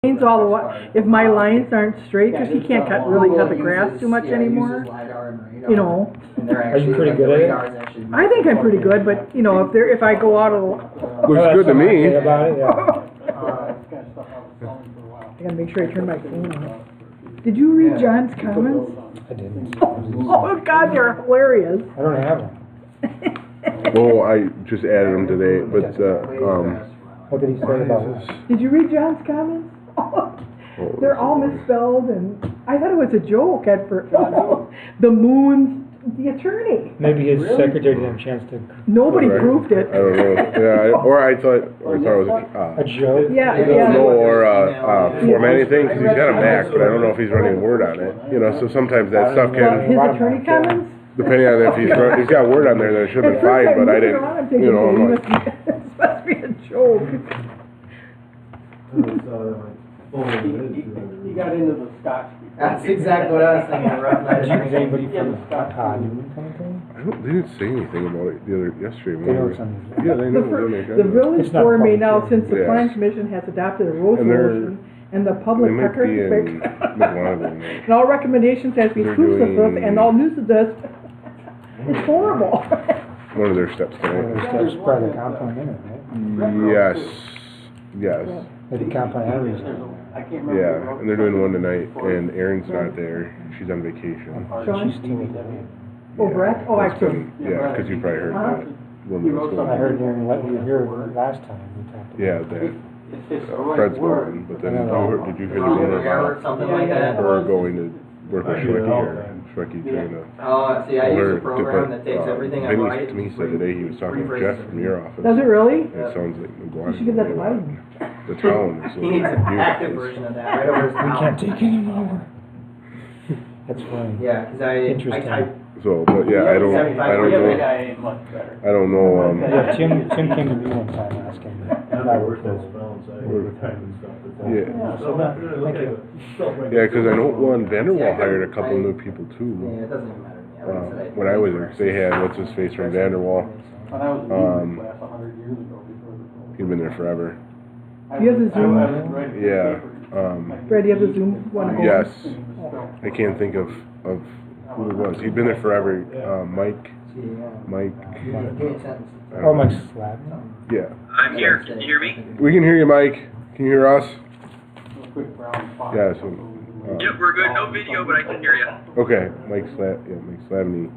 Lines all the way, if my lines aren't straight, because he can't really cut the grass too much anymore, you know. Are you pretty good at it? I think I'm pretty good, but, you know, if I go out of... Looks good to me. About it, yeah. I gotta make sure I turn my phone on. Did you read John's comments? I didn't. Oh, God, you're hilarious. I don't have them. Oh, I just added them today, but, What did he say about it? Did you read John's comments? They're all misspelled, and I thought it was a joke at first. The moon's the attorney. Maybe his secretary didn't have a chance to. Nobody right. proved it. I don't know. Yeah, I thought it was A joke? Yeah, no, or formatting thing, because he's got a Mac, but I don't know if he's running Word on it. You know, so sometimes that stuff His can, attorney comments? depending on if he's got Word on there, then it should have been fine, but I didn't, you know, I'm like, It's supposed to be a joke. He got into the Scotch. That's exactly what I was thinking, a rough night. Is anybody from Newman coming to? they didn't say anything about it yesterday They know morning. it's on Yeah, they know The village It's not board may public now, hearing. since the Yes. plan commission has adopted a rules And they're- motion, and the They public might record be in McLaughlin. and all recommendations has to be They're exclusive of, doing- and all news of this, it's horrible. One of their steps There's today. steps by the compound in it, right? Yes, At the compound areas. I can't remember. yeah, and they're doing one tonight, and Erin's not there, she's on vacation. Sean? She's still with that. Oh, Brett? Oh, It's actually, been- Yeah, because you probably heard that woman was I going. heard during what we were here last time we talked about. Yeah, that It's his right Fred's word. going, but then did you hear the rumor Yeah, or about something like that. her going to work with Shwekey, or Shwekey trying to... Oh, see, I use Her a program that takes but, everything I Vinny write. to me said today he was talking to Jeff from your office. does it really? And it sounds like You should give that to Biden. the town is He needs an active confused. version of that, right over his We mouth. can't take any more. That's funny. Yeah, because I Interesting. type. So, but yeah, I don't The other know, guy ain't much better. I don't know, Yeah, Tim came to me one time asking me. yeah. So, thank you. Yeah, because I know one, Vanderwall hired a couple new people Yeah, too. it doesn't even matter to me. I wouldn't say When I was there, 'cause they had, what's his face from Vanderwall, When I was in music class 100 years ago before the. he'd been there forever. Do you have the Zoom? Yeah, Brad, do you have the Zoom one? open? yes, I can't think of who it was, he'd been there forever, Mike, Mike, Give me a sentence. Oh, Mike Slab. yeah. I'm here. Can you hear me? We can hear you, Mike, can you hear us? Quick brown fox. Yeah, so, Yep, we're good. No video, but I can hear you. okay, Mike Slavny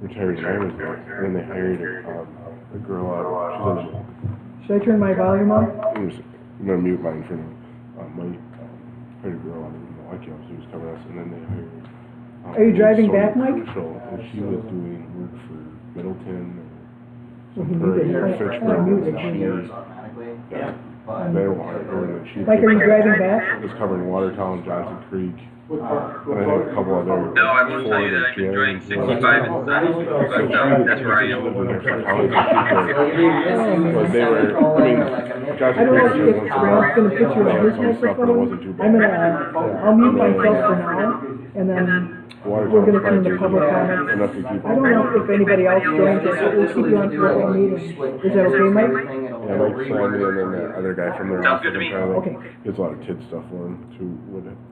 retired as there, and then they hired, a girl out, she's Should I turn my volume on? I'm gonna mute mine for now. Mike hired a girl out of Milwaukee, she was covering us, and then they hired. Are you driving Sonia back, Mike? Marshall, and she was doing work for Middleton, Well, he or muted. Fitchburg, I muted and him. she, Automatically. yeah, Vanderwall hired her, and then she. Mike, are you driving back? Was covering Watertown, Johnson Creek, and I think a couple other. No, I won't tell you that I'm enjoying 65 and 70, but that's where I am. But they were, I mean, Johnson I don't know Creek if was Brad's gonna put you on his some stuff, but it microphone. wasn't too bad. I'm gonna, I'll mute myself for now, and then we're gonna turn the public comments. Enough to keep. I don't know if anybody else joins us, but we'll keep you on for the whole meeting. Is that okay, Mike? Yeah, Mike Slammy, and then the other guy from their Sounds office. good to me. kinda like- Okay. There's a lot of kid stuff for him too,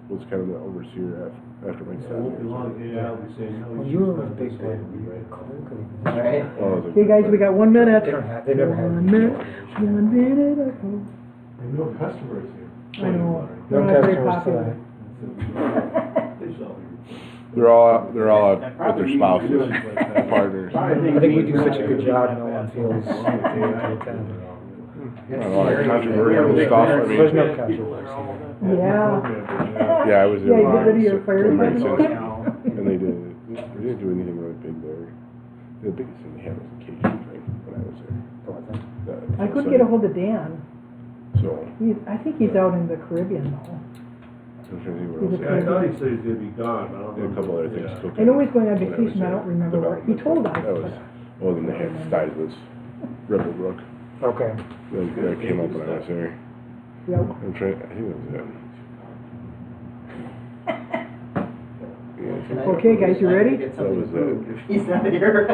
was kind of the overseer after Mike Slammy. When you were with Big Boy, were you a clerk or? Right? Okay, guys, we got 1 minute. They don't have, they never had. 1 minute, 1 minute ago. No customers here. I know. No We're not very customers popular. They're all out with their spouses, partners. I think we do such a good job, no one feels. A lot of controversial stuff, I There's no mean, controversy. Yeah. yeah, I was there. Yeah, you get rid of your once, fire and department. they didn't do anything really big there. The biggest thing they had was a catering thing when I was there. I couldn't get a hold of Dan. So, I think he's out in the Caribbean though. I'm trying to see what He's else. a I thought he said he's gonna be gone, but I don't There know. were a couple other things Yeah. cooking. I know he's going on when I was vacation, I there. don't remember where. He told us. That was, well, then they had Stuyvesant, Rebel Brook. Okay. That came up when I was there. Yep. I'm trying, I think that was it. Yeah, Okay, guys, you ready? Get That was something approved if he's not here.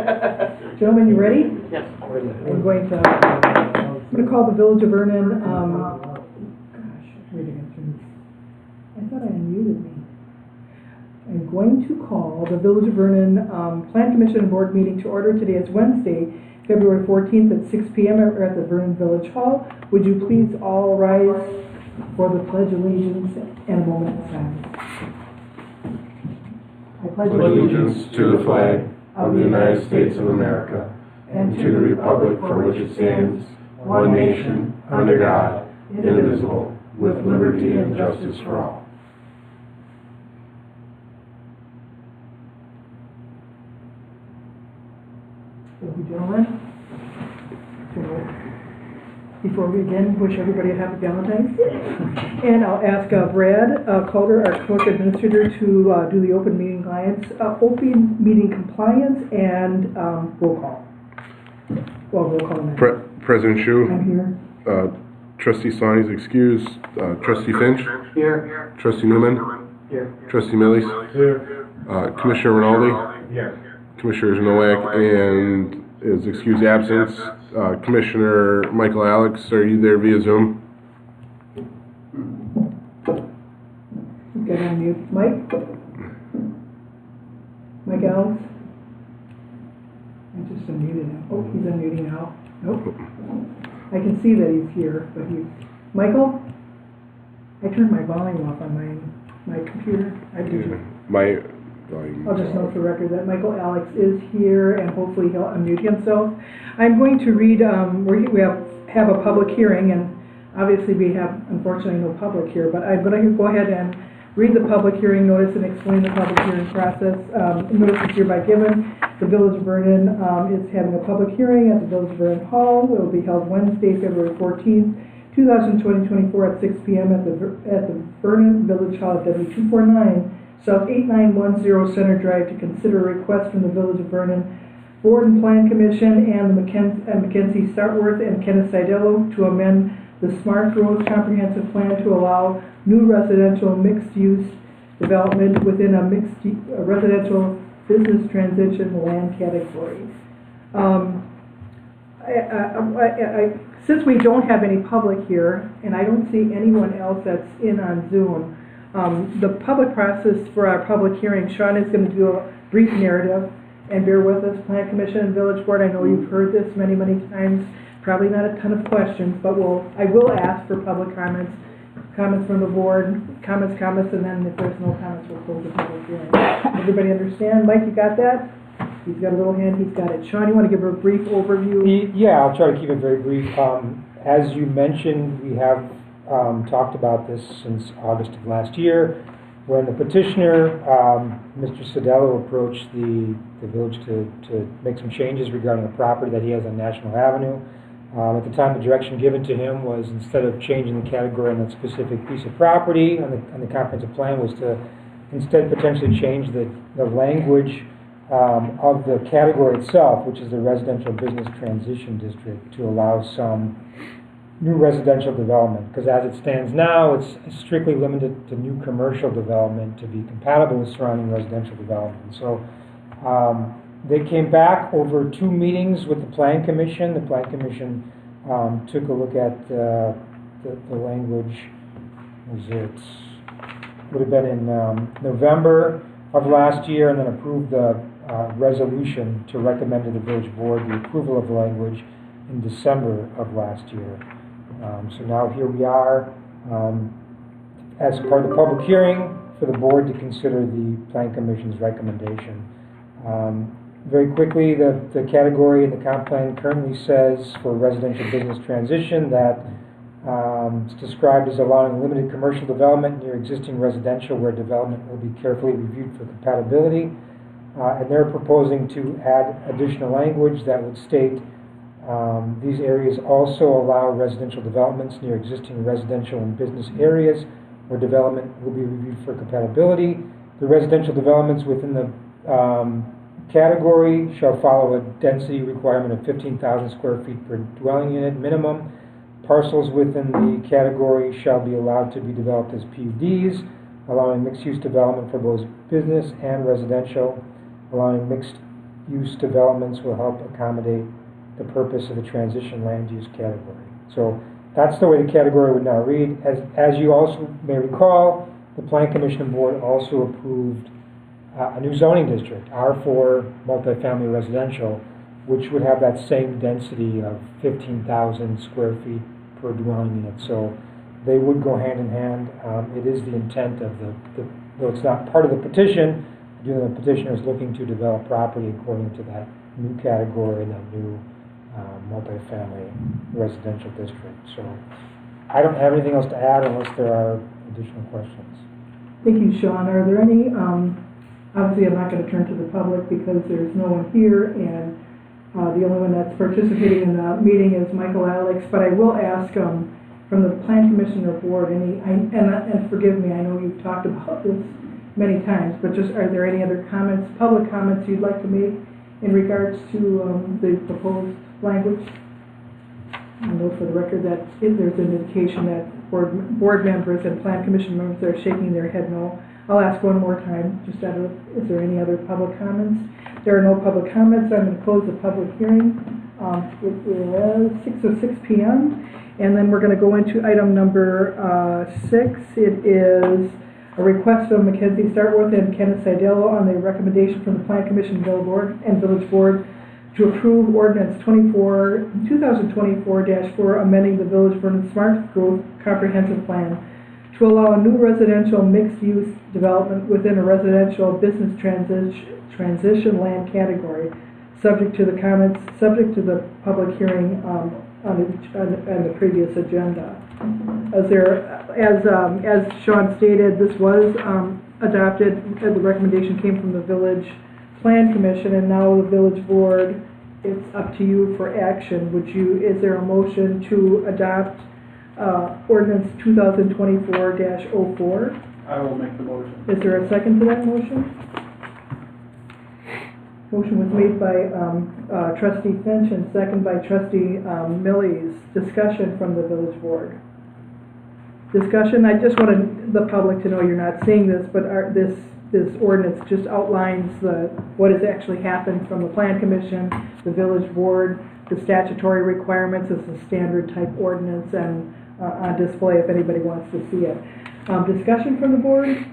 Gentlemen, you ready? Yes. I'm going to call the Village of Vernon, gosh, read again. I thought I unmuted me. I'm going to call the Village of Vernon Plan Commission and Board meeting to order. Today is Wednesday, February 14th at 6 p.m. at the Vernon Village Hall. Would you please all rise for the Pledge of Allegiance and a moment of silence. I pledge Allegiance to the flag of the United States of America and to the republic for which it stands, one nation, under God, indivisible, with liberty and justice for all. Thank you, gentlemen. So, before we begin, wish everybody a happy Valentine's Day. And I'll ask Brad Calder, our clerk administrator, to do the open meeting open meeting compliance and roll call. Well, roll call. President Shu. I'm here. Trustee Sonny's excused. Trustee Finch. Here. Trustee Newman. Here. Trustee Millies. Here. Commissioner Rinaldi. Here. Commissioner Nowak and is excused absence. Commissioner Michael Alex, are you there via Zoom? Get on mute. Mike? Mike Alex? I just unmuted him. Oh, he's unmuting now. Nope. I can see that he's here, but he's... Michael? I turned my volume off on my computer. I did. My volume. I'll just note for the record that Michael Alex is here, and hopefully he'll unmute himself. I'm going to read, we have a public hearing, and obviously we have, unfortunately, no public here, but I'm going to go ahead and read the public hearing notice and explain the public hearing process. Notice is hereby given. The Village of Vernon is having a public hearing at the Village of Vernon Hall. It will be held Wednesday, February 14th, 2024 at 6 p.m. at the Vernon Village Hall at W249 South 8910 Center Drive to consider a request from the Village of Vernon Board and Plan Commission and the Mackenzie Startworth and Kenneth Sidello to amend the Smart Growth Comprehensive Plan to allow new residential mixed-use development within a residential business transition land category. Since we don't have any public here, and I don't see anyone else that's in on Zoom, the public process for our public hearing, Sean is going to do a brief narrative, and bear with us, Plan Commission and Village Board. I know you've heard this many, many times. Probably not a ton of questions, but I will ask for public comments from the board, comments, and then if there's no comments, we'll close the public hearing. Everybody understand? Mike, you got that? He's got a little hand, he's got it. Sean, you want to give a brief overview? Yeah, I'll try to keep it very brief. As you mentioned, we have talked about this since August of last year, when the petitioner, Mr. Sidello, approached the village to make some changes regarding a property that he has on National Avenue. At the time, the direction given to him was, instead of changing the category on that specific piece of property on the comprehensive plan, was to instead potentially change the language of the category itself, which is the residential business transition district, to allow some new residential development. Because as it stands now, it's strictly limited to new commercial development to be compatible with surrounding residential development. So they came back over 2 meetings with the Plan Commission. The Plan Commission took a look at the language. Would have been in November of last year, and then approved the resolution to recommend to the village board the approval of the language in December of last year. So now here we are as part of the public hearing for the board to consider the Plan Commission's recommendation. Very quickly, the category in the comp plan currently says for residential business transition that it's described as allowing limited commercial development near existing residential where development will be carefully reviewed for compatibility. And they're proposing to add additional language that would state these areas also allow residential developments near existing residential and business areas where development will be reviewed for compatibility. The residential developments within the category shall follow a density requirement of 15,000 square feet per dwelling unit minimum. Parcels within the category shall be allowed to be developed as PUDs, allowing mixed-use development for both business and residential. Allowing mixed-use developments will help accommodate the purpose of the transition land use category. So that's the way the category would now read. As you also may recall, the Plan Commission Board also approved a new zoning district, R4 multifamily residential, which would have that same density of 15,000 square feet per dwelling unit. So they would go hand in hand. It is the intent of though it's not part of the petition, the petitioner is looking to develop property according to that new category and that new multifamily residential district. So I don't have anything else to add unless there are additional questions. Thank you, Sean. Are there any, obviously I'm not going to turn to the public because there's no one here, and the only one that's participating in the meeting is Michael Alex, but I will ask from the Plan Commissioner Board, and forgive me, I know you've talked about this many times, but just are there any other comments, public comments you'd like to make in regards to the proposed language? I know for the record that there's an indication that board members and Plan Commission members are shaking their head no. I'll ask one more time, is there any other public comments? There are no public comments. I'm going to close the public hearing. It is 6:06 p.m. And then we're going to go into item number 6. It is a request from Mackenzie Startworth and Kenneth Sidello on the recommendation from the Plan Commission and Village Board to approve Ordinance 2024-4, amending the Village Vernon Smart Growth Comprehensive Plan to allow a new residential mixed-use development within a residential business transition land category, subject to the public hearing on the previous agenda. As Sean stated, this was adopted, the recommendation came from the Village Plan Commission, and now the Village Board, it's up to you for action. Is there a motion to adopt Ordinance 2024-04? I will make the motion. Is there a second to that motion? Motion was made by Trustee Finch and second by Trustee Millies. Discussion from the Village Board. Discussion, I just wanted the public to know you're not seeing this, but this ordinance just outlines what has actually happened from the Plan Commission, the Village Board, the statutory requirements. It's a standard type ordinance and on display if anybody wants to see it. Discussion from the board?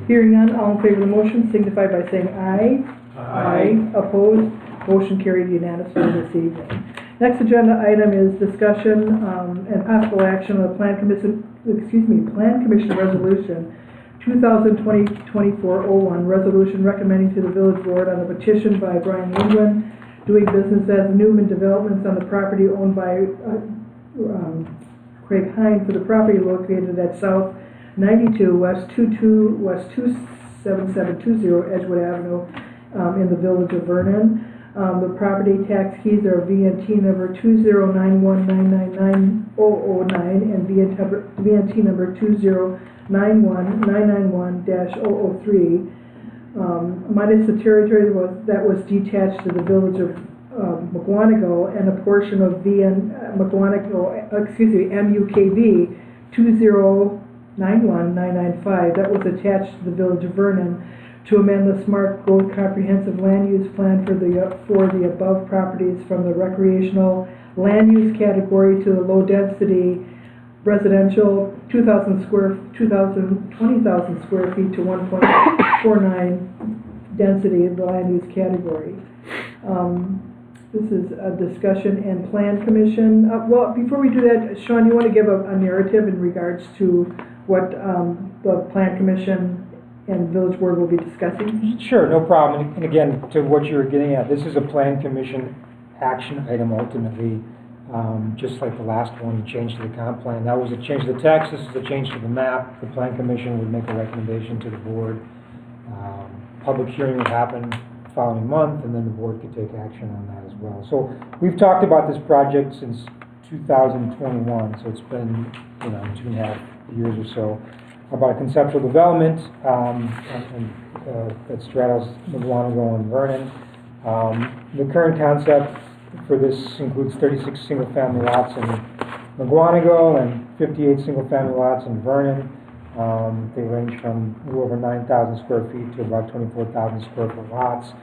Hearing none, all in favor of the motion signify by saying aye. Aye. Opposed? Motion carried unanimously this evening. Next agenda item is discussion and possible action on the Plan Commission Resolution 2020-2401, resolution recommending to the Village Board on the petition by Brian England, doing business as Newman Developments on the property owned by Craig Hine for the property located at South 92 West 27720 Edgewood Avenue in the Village of Vernon. The property tax keys are VNT number 20919990009 and VNT number 2091991-003. Minus the territory that was detached to the Village of McWanago, and a portion of MUKV 2091995 that was attached to the Village of Vernon, to amend the Smart Growth Comprehensive Land Use Plan for the above properties from the recreational land use category to the low density residential 20,000 square feet to 1.49 density in the land use category. This is a discussion and Plan Commission. Well, before we do that, Sean, you want to give a narrative in regards to what the Plan Commission and Village Board will be discussing? Sure, no problem. And again, to what you were getting at, this is a Plan Commission action item ultimately, just like the last one, change to the comp plan. That was a change to the text, this is a change to the map. The Plan Commission would make a recommendation to the board. Public hearing would happen the following month, and then the board could take action on that as well. So we've talked about this project since 2021, so it's been 2.5 years or so, about conceptual development that straddles McWanago and Vernon. The current concept for this includes 36 single-family lots in McWanago and 58 single-family lots in Vernon. They range from a little over 9,000 square feet to about 24,000 square foot lots.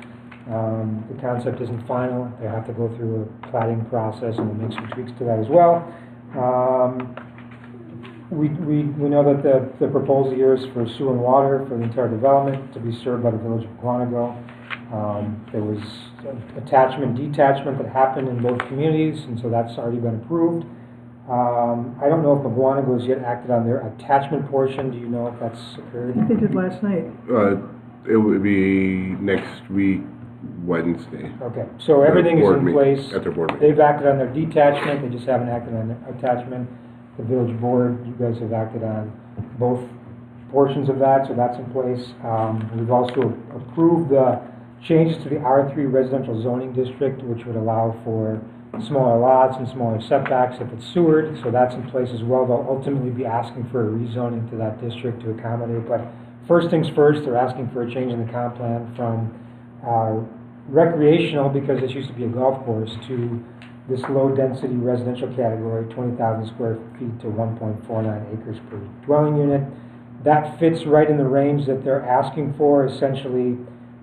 The concept isn't final. They have to go through a platting process, and we'll make some tweaks to that as well. We know that the proposal here is for sewer and water for the entire development to be served by the village of Quantico. There was attachment, detachment that happened in both communities, and so that's already been approved. I don't know if McGuanago has yet acted on their attachment portion. Do you know if that's occurred? I think they did last night. It would be next week, Wednesday. Okay, so everything is in place. At their board meeting. They've acted on their detachment, they just haven't acted on their attachment. The village board, you guys have acted on both portions of that, so that's in place. We've also approved the changes to the R3 residential zoning district, which would allow for smaller lots and smaller setbacks if it's sewered, so that's in place as well. They'll ultimately be asking for a rezoning to that district to accommodate, but first things first, they're asking for a change in the comp plan from recreational, because this used to be a golf course, to this low-density residential category, 20,000 square feet to 1.49 acres per dwelling unit. That fits right in the range that they're asking for. Essentially,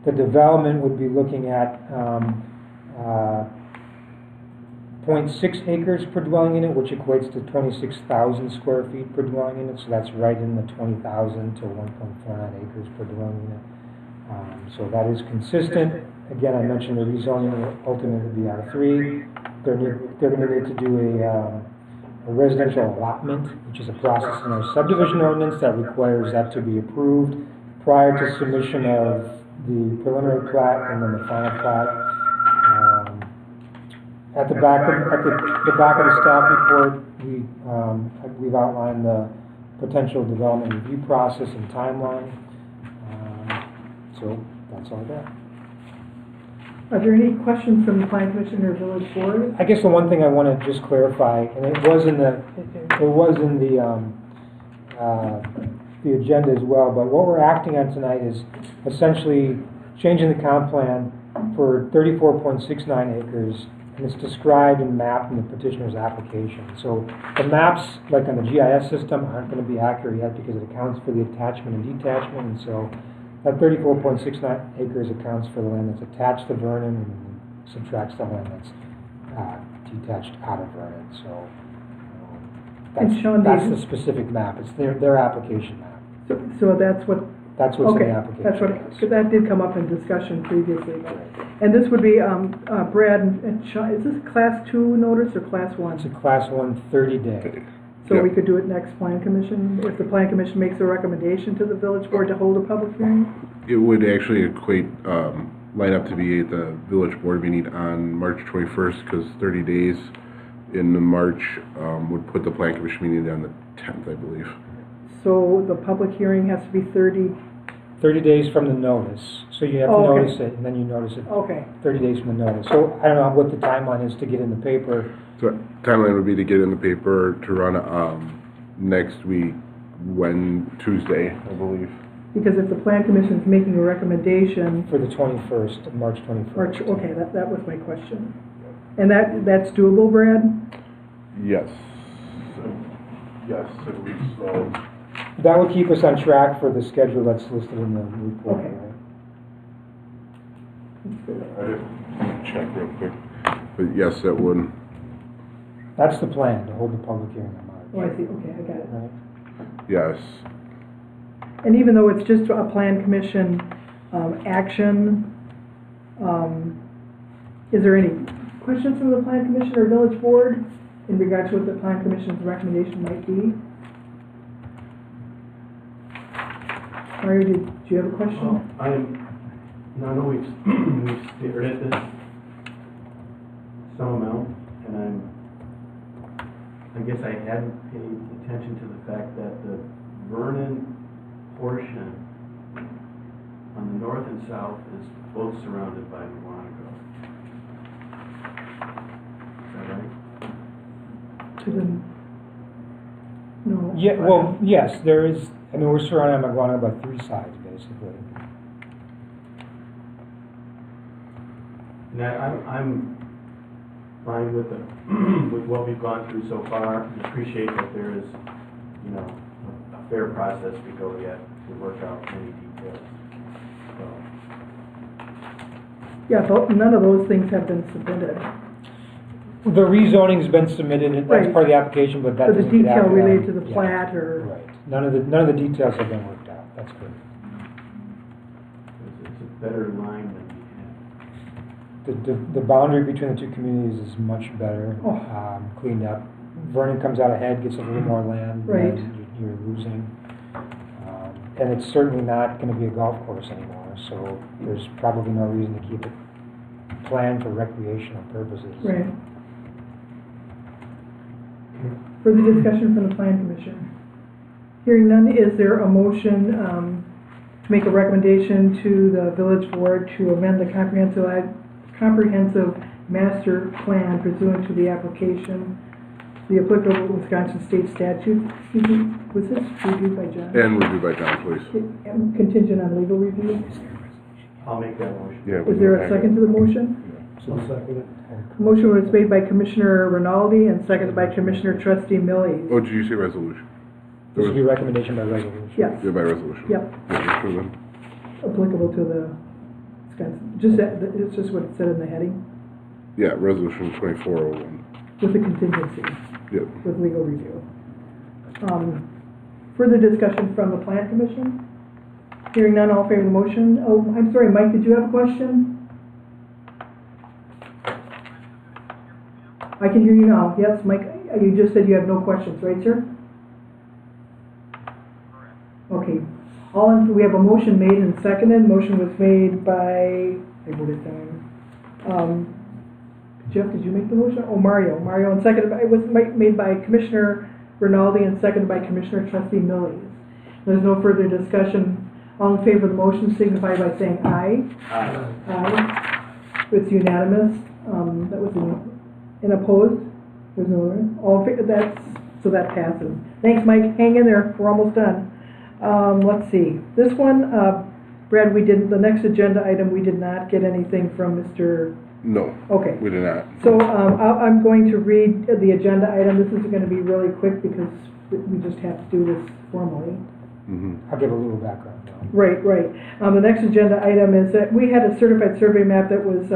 the development would be looking at 0.6 acres per dwelling unit, which equates to 26,000 square feet per dwelling unit, so that's right in the 20,000 to 1.49 acres per dwelling unit. So that is consistent. Again, I mentioned the rezoning will ultimately be R3. They're going to need to do a residential allotment, which is a process in our subdivision ordinance that requires that to be approved prior to submission of the preliminary plat and then the final plat. At the back of the staff report, we've outlined the potential development review process and timeline. So that's all I got. Are there any questions from the Planning Commission or Village Board? I guess the one thing I want to just clarify, and it was in the agenda as well, but what we're acting on tonight is essentially changing the comp plan for 34.69 acres, and it's described and mapped in the petitioner's application. So the maps, like on the GIS system, aren't going to be accurate yet because it accounts for the attachment and detachment, and so that 34.69 acres accounts for the land that's attached to Vernon and subtracts the land that's detached out of Vernon. So that's the specific map. It's their application map. So that's what. That's what's okay, in the application. That's what. Cause that did come up in discussion previously. And this would be Brad and Sean. Is this Class 2 notice or Class 1? It's a Class 1 30-day. So Yep. we could do it next Plan Commission, if the Plan Commission makes a recommendation to the Village Board to hold a public hearing? It would actually line up to be at the village board meeting on March 21st, because 30 days in March would put the plan commission meeting on the 10th, I believe. So the public hearing has to be 30 days from the notice. So you have to okay. notice it, and then you notice it Okay. 30 days from the notice. So I don't know what the timeline is to get in the paper. So timeline would be to get in the paper to run next week, Tuesday, I believe. Because if the Plan Commission is making a recommendation, For the 21st, March 21st. okay, that was my question. And that's doable, Brad? Yes. Yes, I believe so. That would keep us on track for the schedule that's listed in the report, Okay. right? I didn't check real quick. But yes, that would. That's the plan, to hold the public hearing on March. Oh, I see, okay, I got it. Right? Yes. And even though it's just a Plan Commission action, is there any questions from the Plan Commission or Village Board in regards to what the Plan Commission's recommendation might be? Mario, do you have a question? I know we've stared at this some amount, and I guess I hadn't paid attention to the fact that the Vernon portion on the north and south is both surrounded by Monaco. Is that right? To the, no. Yeah, well, yes, there is, I mean, we're surrounded by Maguana by three sides, basically. And I'm fine with with what we've gone through so far, and appreciate that there is, a fair process to go yet to work out many details. So, Yeah, none of those things have been submitted. The rezoning's been submitted, and that's Right. part of the application, but that For the doesn't get detail acted on. related to the Yeah. plat or, Right. None of the details have been worked out, that's good. It's a better line than we had. The boundary between the two communities is much better, Oh. cleaned up. Vernon comes out ahead, gets a little more land Right. than you're losing. And it's certainly not gonna be a golf course anymore, so there's probably no reason to keep it planned for recreational purposes. right. Further discussion from the plan commission? Hearing none, is there a motion, to make a recommendation to the village board to amend the comprehensive master plan pursuant to the application, the applicable Wisconsin state statute? Excuse me, was this reviewed by John? And review by John, please. Contingent on legal review? I'll make that motion. Yeah. Is there a second to the motion? So second it. Motion was made by Commissioner Rinaldi and seconded by Commissioner Trustee Millies. Oh, did you say resolution? This would be recommendation by resolution. Yes, Yeah, by resolution. Yep. Yeah, sure then. applicable to the Wisconsin, it's just what it said in the heading, Yeah, resolution 2401. with the contingency, Yep. with legal review. Further discussion from the plan commission? Hearing none, all in favor of the motion? Oh, I'm sorry, Mike, did you have a question? I can hear you now. Yes, Mike, you just said you have no questions, right, sir? Okay. We have a motion made and seconded. Motion was made by, I wrote it down. Jeff, did you make the motion? Oh, Mario, and seconded by, it was made by Commissioner Rinaldi and seconded by Commissioner Trustee Millies. There's no further discussion. All in favor of the motion signify by saying aye. Aye. It's unanimous. That was in opposed. There's no other. All in favor, so that passes. Thanks, Mike. Hang in there. We're almost done. Let's see. This one, Brad, the next agenda item, we did not get anything from Mr. No, Okay. we did not. So, I'm going to read the agenda item. This is gonna be really quick because we just have to do this formally. Mm-hmm. I'll give a little background now. Right. The next agenda item is that we had a certified survey map that was,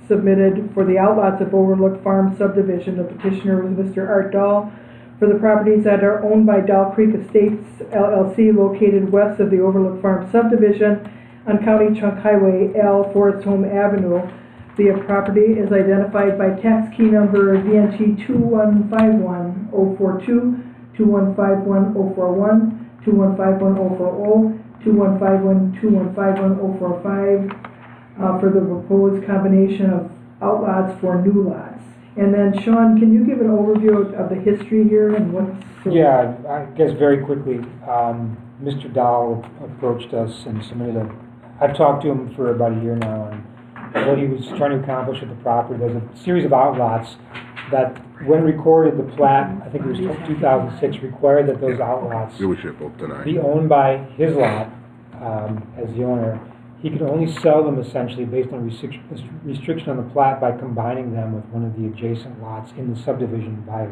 submitted for the outlots of Overlook Farm subdivision. The petitioner was Mr. Art Dahl for the properties that are owned by Doll Creek Estates LLC located west of the Overlook Farm subdivision on County Chunk Highway L, Forest Home Avenue. The property is identified by tax key number VNT 2151042, 2151041, 2151040, 2151045, for the proposed combination of outlots for new lots. And then, Sean, can you give an overview of the history here and what's... Yeah, I guess very quickly, Mr. Dahl approached us and submitted I've talked to him for about a year now, and what he was trying to accomplish with the property, there's a series of outlots that, when recorded, the plat, I think it was 2006, required that those outlots Yeah, we should both deny. be owned by his lot, as the owner. He could only sell them essentially based on restriction on the plat by combining them with one of the adjacent lots in the subdivision via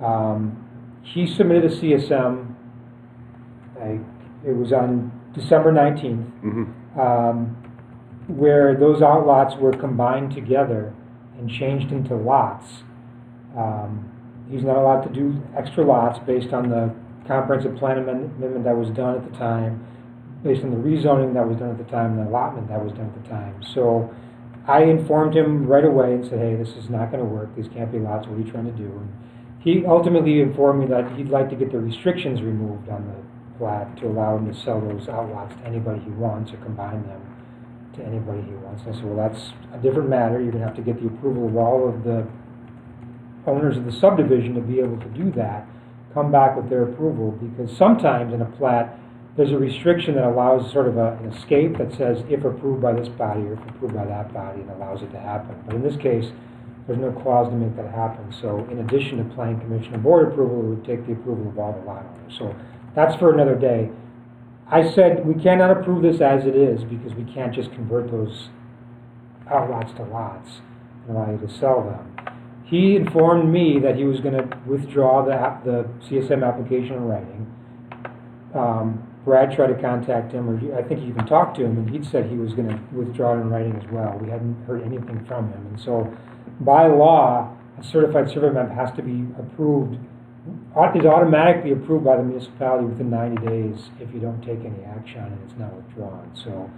CSM. He submitted a CSM, it was on December 19th, Mm-hmm. where those outlots were combined together and changed into lots. He's not allowed to do extra lots based on the comprehensive plan amendment that was done at the time, based on the rezoning that was done at the time, and the allotment that was done at the time. So I informed him right away and said, hey, this is not going to work. These can't be lots. What are you trying to do? And he ultimately informed me that he'd like to get the restrictions removed on the plat to allow him to sell those outlots to anybody he wants or combine them to anybody he wants. And I said, well, that's a different matter. You're going to have to get the approval of all of the owners of the subdivision to be able to do that. Come back with their approval, because sometimes in a plat, there's a restriction that allows sort of an escape that says if approved by this body or if approved by that body, and allows it to happen. But in this case, there's no clause to make that happen. So in addition to planning commission and board approval, it would take the approval of all the lot owners. So that's for another day. I said we cannot approve this as it is because we can't just convert those outlots to lots and allow you to sell them. He informed me that he was going to withdraw the CSM application in writing. Brad tried to contact him, or I think he even talked to him, and he'd said he was going to withdraw it in writing as well. We hadn't heard anything from him. And so, by law, a certified survey map has to be approved, is automatically approved by the municipality within 90 days if you don't take any action on it, it's not withdrawn. So,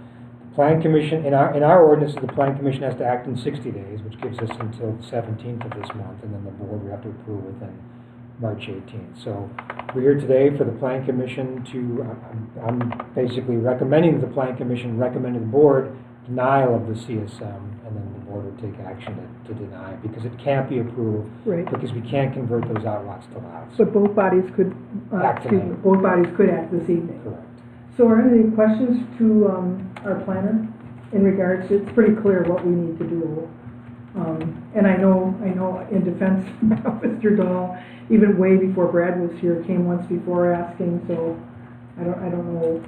the Plan Commission, in our ordinance, the Plan Commission has to act in 60 days, which gives us until the 17th of this month, and then the board would have to approve within March 18th. So we're here today for the Plan Commission to, I'm basically recommending the Plan Commission recommend to the board denial of the CSM, and then the board would take action to deny it, because it can't be approved, Right. because we can't convert those outlots to lots. But both bodies could, Act tonight. both bodies could act this evening. Correct. So are there any questions to our planner in regards to, it's pretty clear what we need to do. And I know in defense of Mr. Dahl, even way before Brad was here, came once before asking, so I don't know.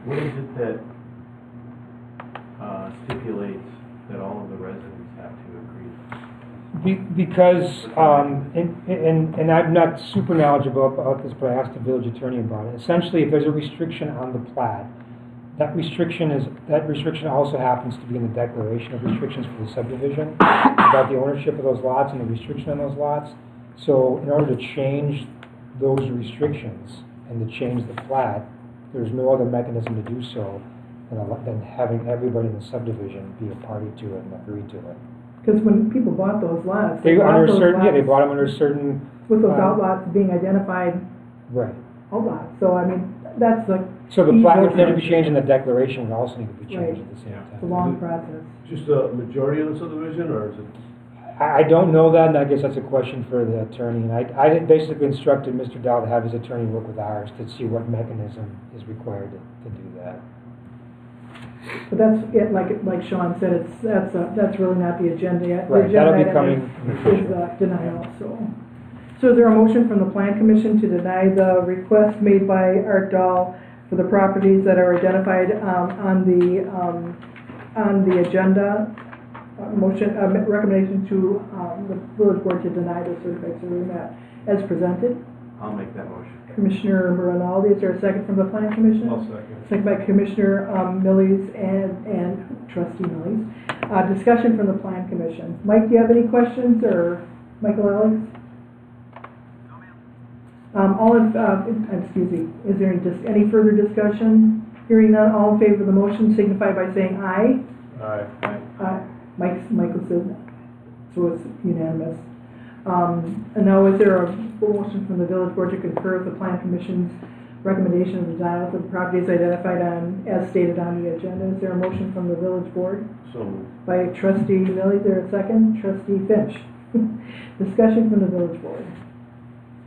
What is it that stipulates that all of the residents have to agree? Because, and I'm not super knowledgeable about this, but I asked the village attorney about it. Essentially, if there's a restriction on the plat, that restriction also happens to be in the declaration of restrictions for the subdivision about the ownership of those lots and the restriction on those lots. So in order to change those restrictions and to change the plat, there's no other mechanism to do so than having everybody in the subdivision be a party to it and agree to it. Because when people bought those lots, They bought them lots under certain. with those outlots being identified Right. outlots. So I mean, that's the So the plat would need to be easy- changed, and the declaration would also need to be changed Right. at the same It's a time. long process. Just a majority of the subdivision, or is it? I don't know that, and I guess that's a question for the attorney. And I basically instructed Mr. Dow to have his attorney work with ours to see what mechanism is required to do that. But that's it, like Sean said, that's really not the agenda yet. The Right, that'll be agenda coming in the Is future. denial, so. So is there a motion from the Plan Commission to deny the request made by Art Dahl for the properties that are identified on the agenda? Motion, recommendation to the village board to deny the certified survey map as presented. I'll make that motion. Commissioner Rinaldi, is there a second from the Plan Commission? I'll second. Second by Commissioner Millies and Trustee Millies. Discussion from the Plan Commission. Mike, do you have any questions, or Michael Alex? Excuse me, is there any further discussion? Hearing none, all in favor of the motion signify by saying aye. Aye. Michael said, so it's unanimous. And now, is there a motion from the village board to concur with the Plan Commission's recommendation of the denial for the properties identified as stated on the agenda? Is there a motion from the village board? So moved. By Trustee Millie, is there a second? Trustee Finch. Discussion from the village board.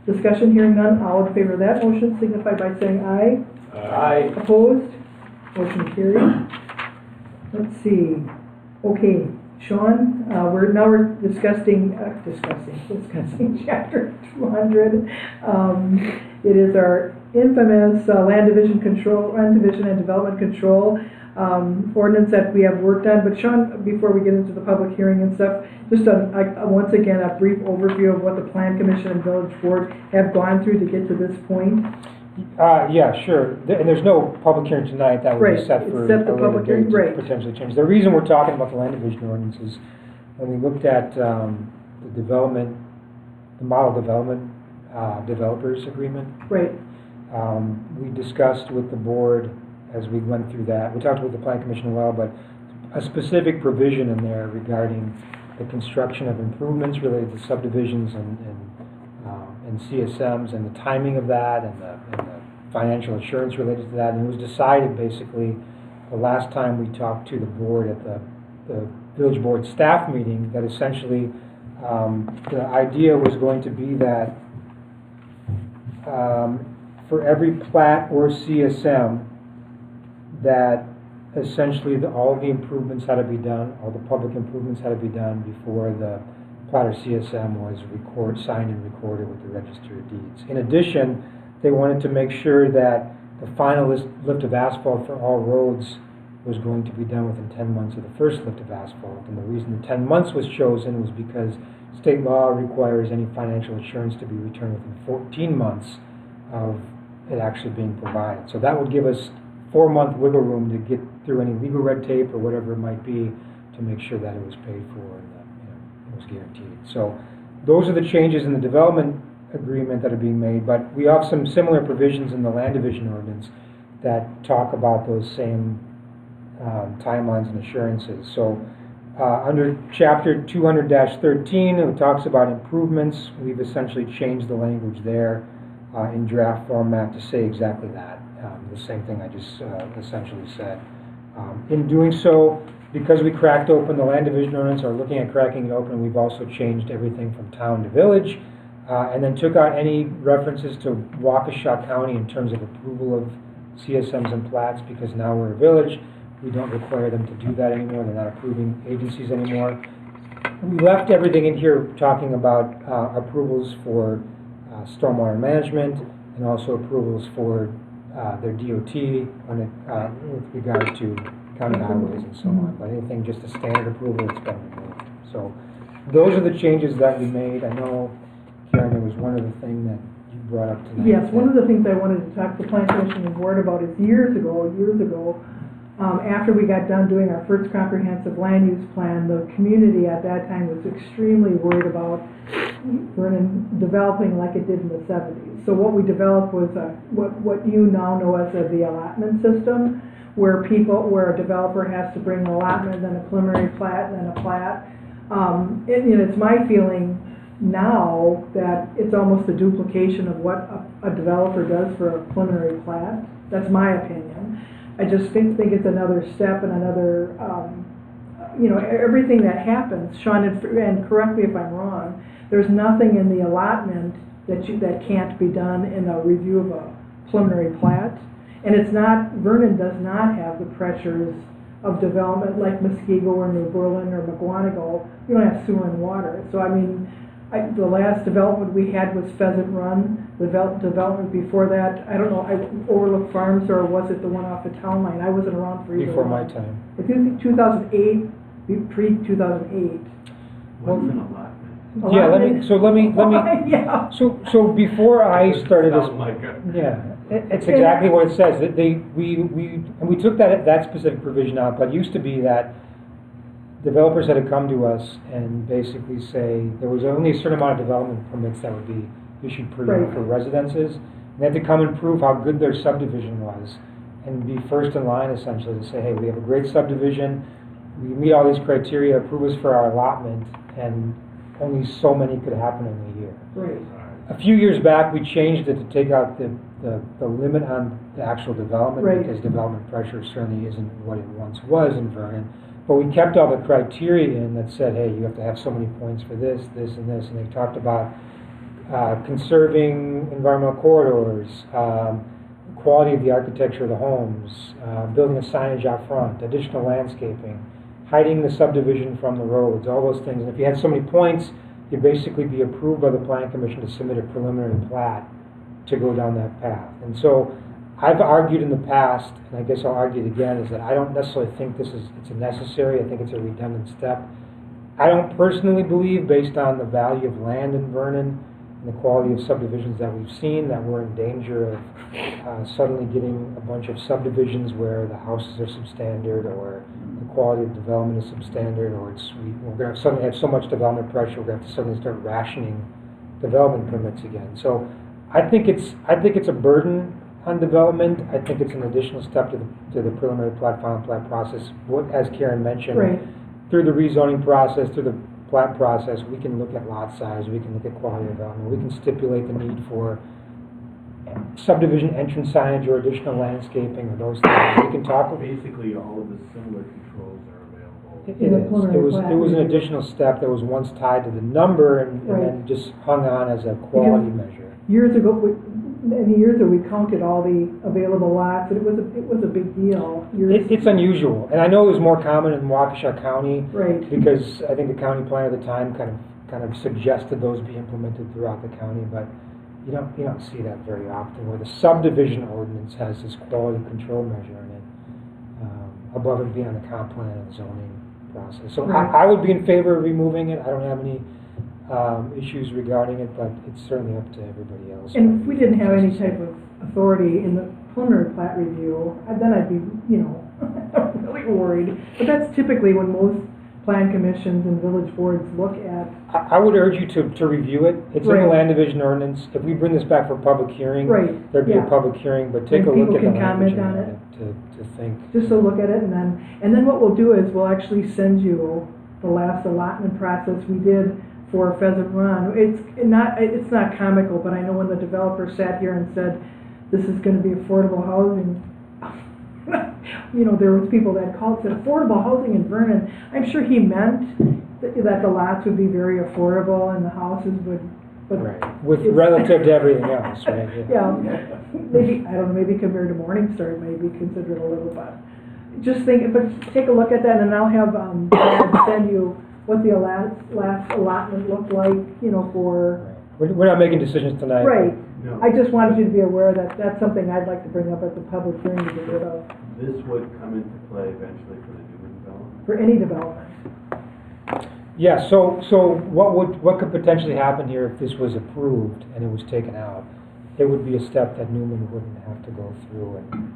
Discussion, hearing none, all in favor of that motion signify by saying aye. Aye. Opposed? Motion carried. Let's see. Okay, Sean, we're discussing chapter 200. It is our infamous land division and development control ordinance that we have worked on. But Sean, before we get into the public hearing and stuff, just once again a brief overview of what the Plan Commission and Village Board have gone through to get to this point. Yeah, sure. And there's no public hearing tonight. That would Right, be set it's for set the a later public hearing, date to right. potentially change. The reason we're talking about the land division ordinance is when we looked at the model development developers agreement. Right. We discussed with the board as we went through that. We talked with the Plan Commission as well, but a specific provision in there regarding the construction of improvements related to subdivisions and CSMs and the timing of that and the financial assurance related to that. And it was decided basically the last time we talked to the board at the village board staff meeting that essentially the idea was going to be that for every plat or CSM that essentially all the improvements had to be done, all the public improvements had to be done before the plat or CSM was signed and recorded with the Register of Deeds. In addition, they wanted to make sure that the final lift of asphalt for all roads was going to be done within 10 months of the first lift of asphalt. And the reason the 10 months was chosen was because state law requires any financial assurance to be returned within 14 months of it actually being provided. So that would give us 4-month wiggle room to get through any legal red tape or whatever it might be to make sure that it was paid for and that, it was guaranteed. So those are the changes in the development agreement that are being made, but we have some similar provisions in the land division ordinance that talk about those same timelines and assurances. So under chapter 200-13, it talks about improvements. We've essentially changed the language there in draft format to say exactly that. The same thing I just essentially said. In doing so, because we cracked open the land division ordinance, or looking at cracking it open, we've also changed everything from town to village, and then took out any references to Waukesha County in terms of approval of CSMs and plats, because now we're a village. We don't require them to do that anymore. They're not approving agencies anymore. We left everything in here talking about approvals for stormwater management and also approvals for their DOT when it, with regard to county highways and so on. But anything just a standard approval, it's been removed. So those are the changes that we made. I know, Karen, there was one other thing that you brought up tonight. Yes, one of the things I wanted to talk to the Plan Commission and Board about is years ago, after we got done doing our first comprehensive land use plan, the community at that time was extremely worried about Vernon developing like it did in the 70s. So what we developed was what you now know as the allotment system, where a developer has to bring an allotment, then a preliminary plat, and then a plat. It's my feeling now that it's almost a duplication of what a developer does for a preliminary plat. That's my opinion. I just think it's another step and another, everything that happens, Sean, and correct me if I'm wrong, there's nothing in the allotment that can't be done in a review of a preliminary plat. And Vernon does not have the pressures of development like Muskego or New Berlin or McGuanago. We don't have sewer and water. So, the last development we had was Pheasant Run. The development before that, I don't know, Overlook Farms, or was it the one off the town line? I wasn't around for either. Before my time. I think 2008, pre-2008. What's an allotment? Yeah, let me. Yeah. So before I started this, Sounds like it's exactly what it says. That we took that specific provision out, but it used to be that developers had to come to us and basically say there was only a certain amount of development permits that would be issued per year for residences. And they had to come and prove how good their subdivision was and be first in line essentially to say, hey, we have a great subdivision, we meet all these criteria, approve us for our allotment, and only so many could happen in a year. Right. A few years back, we changed it to take out the limit on the actual development because development pressure certainly isn't what it once was in Vernon. But we kept all the criteria in that said, hey, you have to have so many points for this, this, and this. And they talked about conserving environmental corridors, quality of the architecture of the homes, building a signage out front, additional landscaping, hiding the subdivision from the roads, all those things. And if you had so many points, you'd basically be approved by the Plan Commission to submit a preliminary plat to go down that path. And so I've argued in the past, and I guess I'll argue it again, is that I don't necessarily think it's a necessary. I think it's a redundant step. I don't personally believe, based on the value of land in Vernon and the quality of subdivisions that we've seen, that we're in danger of suddenly getting a bunch of subdivisions where the houses are substandard or the quality of development is substandard, or we're going to suddenly have so much development pressure we're going to have to suddenly start rationing development permits again. So I think it's a burden on development. I think it's an additional step to the preliminary plat, final plat process. As Karen mentioned, through the rezoning process, through the plat process, we can look at lot size, we can look at quality of development, we can stipulate the need for subdivision entrance signage or additional landscaping or those things. We can talk about basically all of the similar controls are It available. was an additional step that was once tied to the number and then just hung on as a quality measure. Years ago, we counted all the available lots, and it was a big deal. It's unusual, and I know it was more common in Waukesha County, because I think the county planner at the time kind of suggested those be implemented throughout the county, but you don't see that very often, where the subdivision ordinance has this quality control measure in it, above and beyond the comp plan and the zoning process. So I would be in favor of removing it. I don't have any issues regarding it, but it's certainly up to everybody else. And if we didn't have any type of authority in the preliminary plat review, then I'd be, you know, really worried. But that's typically when most plan commissions and village boards look at. I would urge you to review it. It's in the Right. land division ordinance. If we bring this back for public hearing, Right, there'd be yeah. a public hearing, but take And a look people at the can language comment on in it. to think. Just to look at it, and then what we'll do is we'll actually send you the last allotment process we did for Pheasant Run. It's not comical, but I know when the developer sat here and said, this is gonna be affordable housing, you know, there was people that called, said, affordable housing in Vernon. I'm sure he meant that the lots would be very affordable and the houses would, but. Right, with it's- relative to everything else, right? Yeah, maybe, I don't know, maybe compared to Morningstar, it may be considered a little, but just think, but take a look at that, and I'll have, Brad send you what the last allotment looked like, you know, for, We're not making decisions tonight. right. No. I just wanted you to be aware that that's something I'd like to bring up at the public hearing to get rid of, This would come into play eventually for the Newman development. for any development. Yeah, so what could potentially happen here if this was approved and it was taken out? It would be a step that Newman wouldn't have to go through and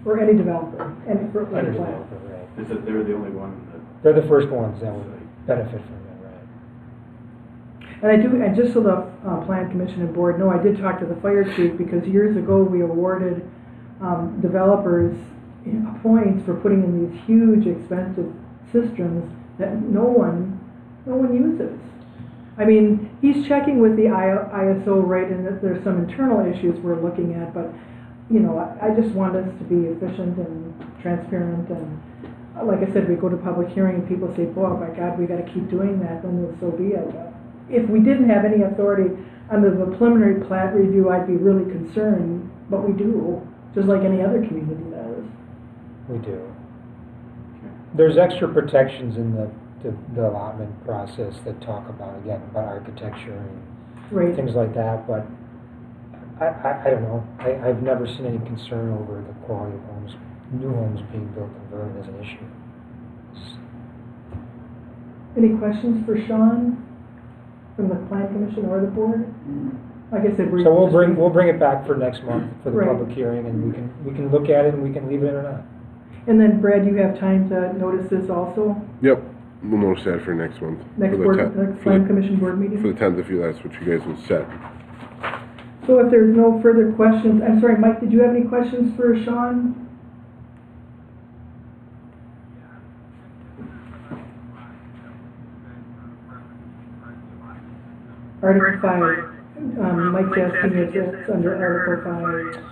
For any developer, and for any plan. understand, right? Is that they're the only one that. They're the first ones that would benefit from it, right? And just so the plan commission and board know, I did talk to the fire chief, because years ago we awarded developers points for putting in these huge expensive cisterns that no one uses. I mean, he's checking with the ISO, right, and that there's some internal issues we're looking at, but, you know, I just want us to be efficient and transparent, and like I said, we go to public hearing and people say, boy, my God, we gotta keep doing that, then so be it. If we didn't have any authority under the preliminary plat review, I'd be really concerned, but we do, just like any other community does. We do. There's extra protections in the allotment process that talk about, again, about architecture and Right. things like that, but I don't know. I've never seen any concern over the quality of homes, new homes being built in Vernon as an issue. Any questions for Sean from the plan commission or the board? Like I said, we're. So we'll bring it back for next month for the Right. public hearing, and we can look at it and we can leave it in or not. And then Brad, you have time to notice this also, Yep, we'll notice that for next month. next For the board, 10th next for plan the- commission board For meeting? the 10th, if that's what you guys would set. So if there's no further questions, I'm sorry, Mike, did you have any questions for Sean? Article 5, Mike's asking if it's under Article 5.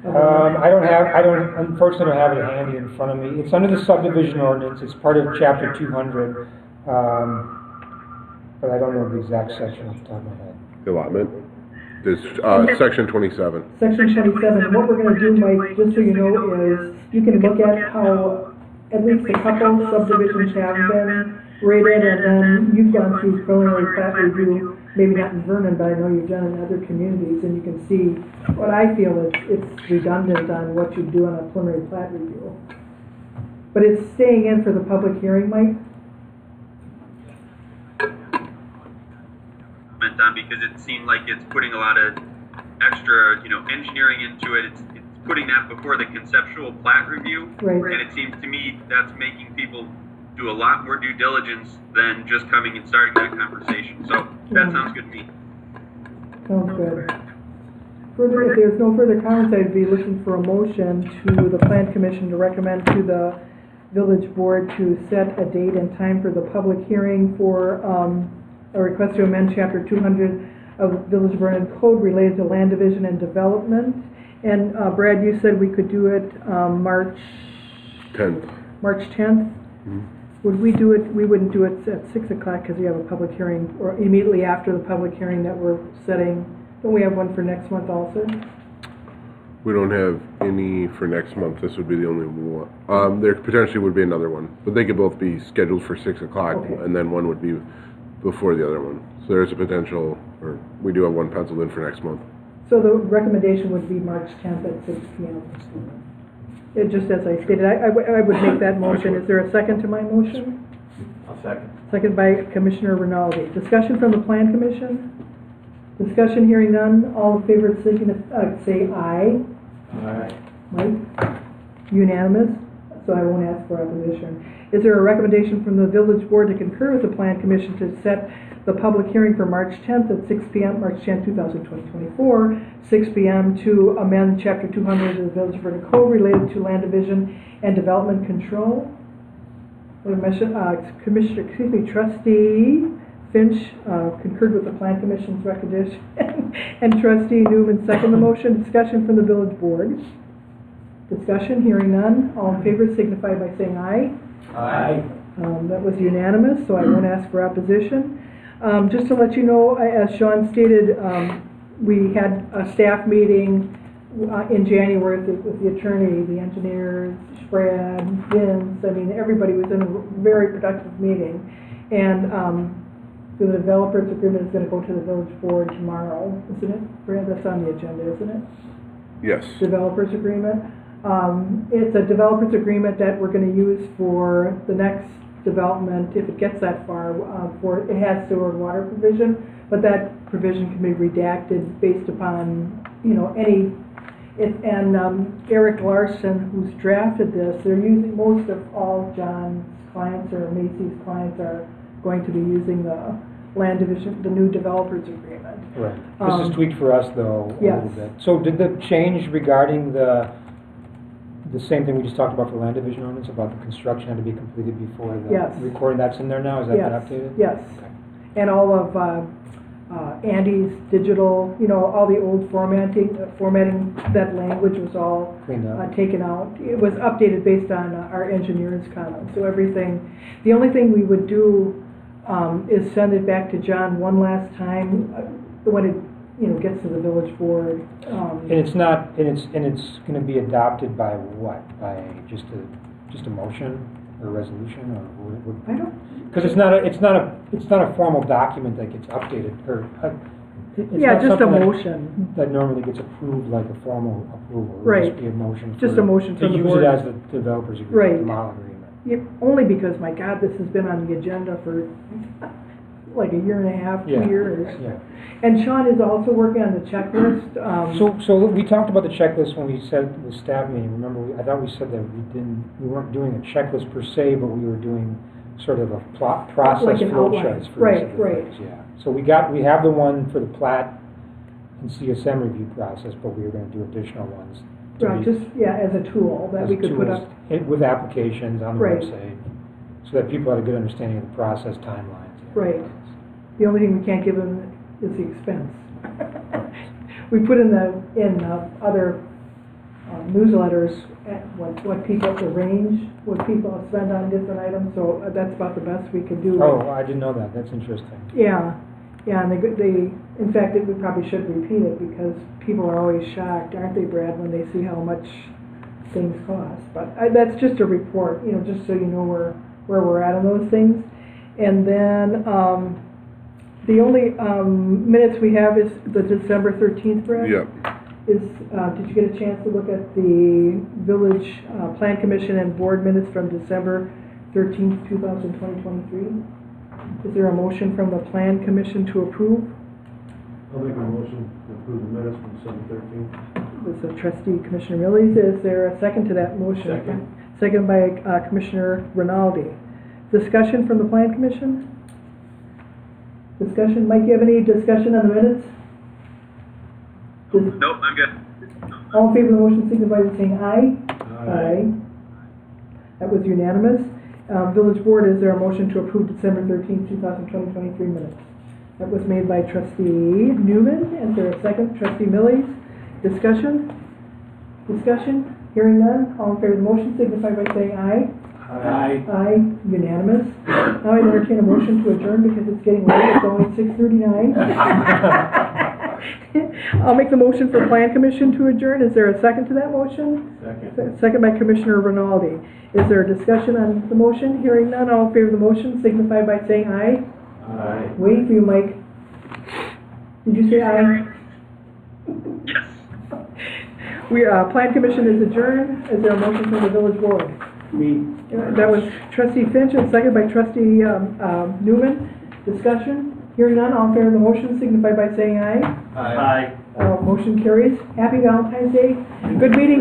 I unfortunately don't have it handy in front of me. It's under the subdivision ordinance, it's part of chapter 200, but I don't know the exact section off the top of my head. Allotment. This, section 27. Section 27, what we're gonna do, Mike, just so you know, is you can look at how at least a couple subdivisions have been rated, and then you've gone through preliminary plat review, maybe not in Vernon, but I know you've done it in other communities, and you can see what I feel is it's redundant on what you do on a preliminary plat review. But it's staying in for the public hearing, Mike? Comment on, because it seemed like it's putting a lot of extra, engineering into it. It's putting that before the conceptual plat review. Right. And it seems to me that's making people do a lot more due diligence than just coming and starting that conversation. So that sounds good to me. Sounds good. Further, if there's no further comments, I'd be looking for a motion to the Plan Commission to recommend to the Village Board to set a date and time for the public hearing for a request to amend Chapter 200 of Village of Vernon Code related to land division and development. And Brad, you said we could do it March 10th. March 10th? Mhm. Would we do it, we wouldn't do it at 6 o'clock because we have a public hearing, or immediately after the public hearing that we're setting. Don't we have one for next month also? We don't have any for next month. This would be the only one. There potentially would be another one, but they could both be scheduled for 6 o'clock, Okay. and then one would be before the other one. So there's a potential, or we do have one penciled in for next month. So the recommendation would be March 10th at 6 p.m. It just as I stated, I would make that motion. Is there a second to my motion? I'll second. Second by Commissioner Rinaldi. Discussion from the Plan Commission? Discussion, hearing none, all in favor, say aye. Aye. Mike? Unanimous, so I won't ask for opposition. Is there a recommendation from the village board to concur with the plan commission to set the public hearing for March 10th at 6 p.m., March 10th, 2024, 6 p.m. to amend Chapter 200 of the Village of Vernon Code related to land division and development control? Trustee Finch concurred with the plan commission's recommendation, and Trustee Newman seconded the motion. Discussion from the village board. Discussion, hearing none. All in favor signify by saying aye. Aye. That was unanimous, so I won't ask for opposition. Just to let you know, as Sean stated, we had a staff meeting in January with the attorney, the engineers, Brad, Vince. I mean, everybody was in a very productive meeting. And the developers agreement is going to go to the village board tomorrow, isn't it? Brad, that's on the agenda, isn't it? Yes. Developers agreement. It's a developers agreement that we're going to use for the next development, if it gets that far. It has sewer and water provision, but that provision can be redacted based upon, you know, any. Eric Larson, who's drafted this, they're using, most of all John's clients or Macy's clients are going to be using the land division, the new developers agreement. Right. This is tweaked for us, though, a Yes. little bit. So did the change regarding the same thing we just talked about for land division ordinance, about the construction had to be completed before the Yes. recording, that's in there now? Is that been Yes. updated? Yes. Okay. And all of Andy's digital, you know, all the old formatting, that language was all Cleaned up. taken out. It was updated based on our engineer's comments. So everything, the only thing we would do is send it back to John one last time when it, you know, gets to the village board. And it's not, and it's gonna be adopted by what? By just a motion or a resolution, or what? I don't. Because it's not a formal document that gets updated, or, it's Yeah, not just a something motion. that normally gets approved like a formal approval. It would Right. just be a motion. Just for- a motion from the To use board. it as the developer's agreement, Right. the model agreement. Yeah, only because, my God, this has been on the agenda for like a year and a half, 2 Yeah. years. Yeah. And Sean is also working on the checklist. So we talked about the checklist when we said the staff meeting. Remember, I thought we said that we weren't doing a checklist per se, but we were doing sort of a process Like an flow outline. charts for Right, each of the right. things. Yeah. So we have the one for the plat and CSM review process, but we were going to do additional ones. to Right, be- just, yeah, as a tool that as we could put tools up. With applications on the Right. website, so that people had a good understanding of the process, timelines. and Right. everything else. The only thing we can't give them is the expense. We put in other newsletters what people, the range, what people spend on different items, so that's about the best we could do. Oh, I didn't know that. That's interesting. Yeah, and in fact, we probably should repeat it because people are always shocked, aren't they, Brad, when they see how much things cost. But that's just a report, you know, just so you know where we're at on those things. And then the only minutes we have is the December 13th, Brad? Yep. Did you get a chance to look at the Village Plan Commission and Board minutes from December 13th, 2023? Is there a motion from the Plan Commission to approve? I'll make a motion to approve the minutes from December 13th. This is Trustee Commissioner Millies. Is there a second to that motion? Second. Second by Commissioner Rinaldi. Discussion from the Plan Commission? Discussion? Mike, you have any discussion on the minutes? Nope, I'm good. All in favor of the motion signify by saying aye. Aye. That was unanimous. Village Board, is there a motion to approve December 13th, 2023 minutes? That was made by Trustee Newman. Is there a second? Trustee Millies. Discussion? Discussion? Hearing none. All in favor of the motion signify by saying aye. Aye. Aye. Unanimous. Now I entertain a motion to adjourn because it's getting late. It's only 6:39. I'll make the motion for Plan Commission to adjourn. Is there a second to that motion? Second. Second by Commissioner Rinaldi. Is there a discussion on the motion? Hearing none, all in favor of the motion signify by saying aye. Aye. Waiting for you, Mike. Did you say aye? Yes. Plan Commission is adjourned. Is there a motion from the Village Board? Me. That was Trustee Finch and second by Trustee Newman. Discussion? Hearing none, all in favor of the motion signify by saying aye. Aye. Motion carries. Happy Valentine's Day. Good meeting.